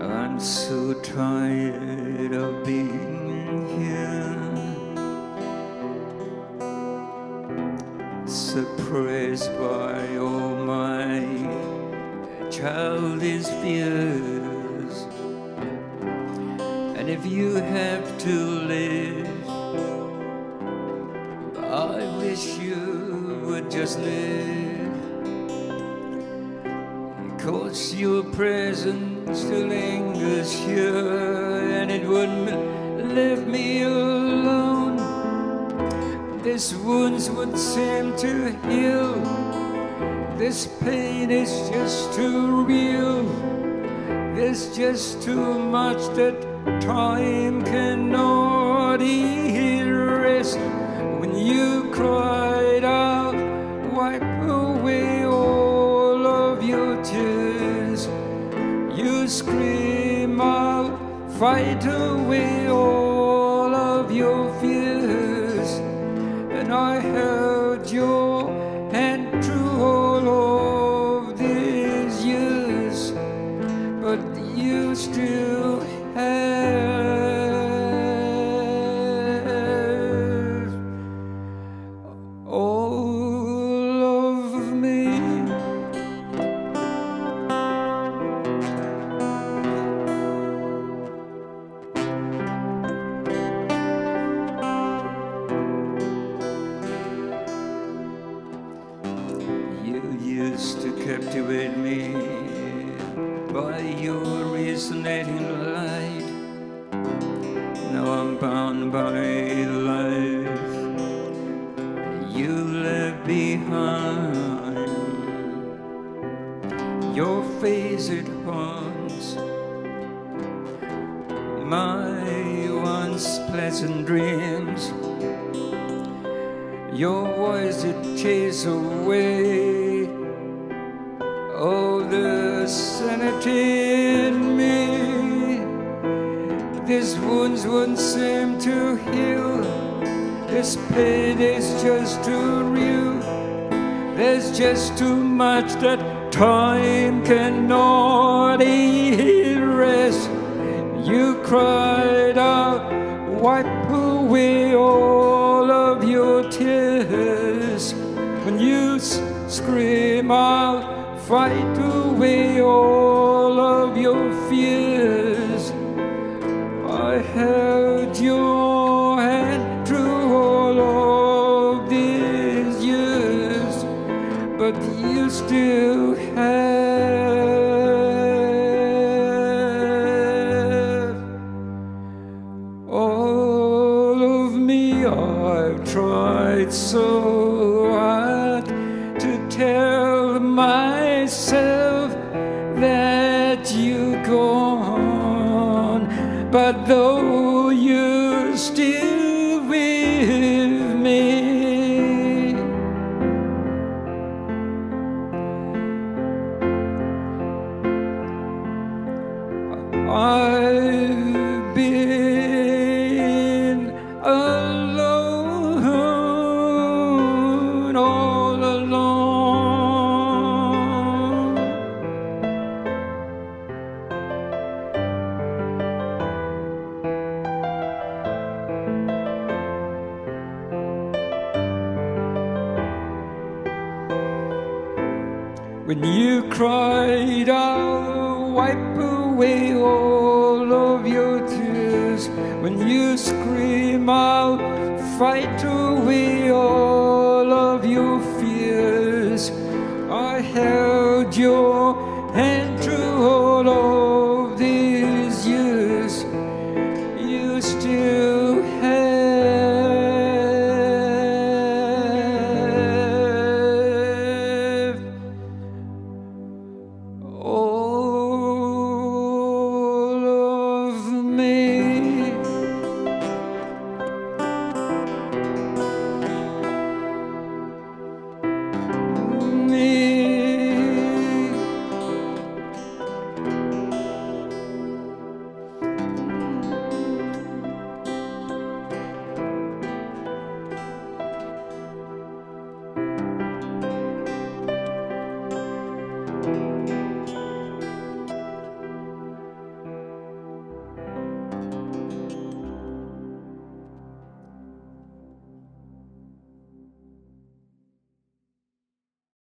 I'm so tired of being here, suppressed by all my childish fears. And if you have to live, I wish you would just live, 'cause your presence still lingers here, and it wouldn't leave me alone. These wounds would seem to heal. This pain is just too real. There's just too much that time cannot erase. When you cried out, wipe away all of your tears. You scream out, fight away all of your fears. And I held your hand through all of these years, but you still have all of me. You used to captivate me by your resonating light. Now I'm bound by life you left behind. Your face, it haunts my once pleasant dreams. Your voice, it chases away all the sanity in me. These wounds won't seem to heal. This pain is just too real. There's just too much that time cannot erase. You cried out, wipe away all of your tears. When you scream out, fight away all of your fears. I held your hand through all of these years, but you still have all of me. I've tried so hard to tell myself that you're gone, but though you're still with me, I've been alone, all alone. When you cried out, wipe away all of your tears. When you scream out, fight away all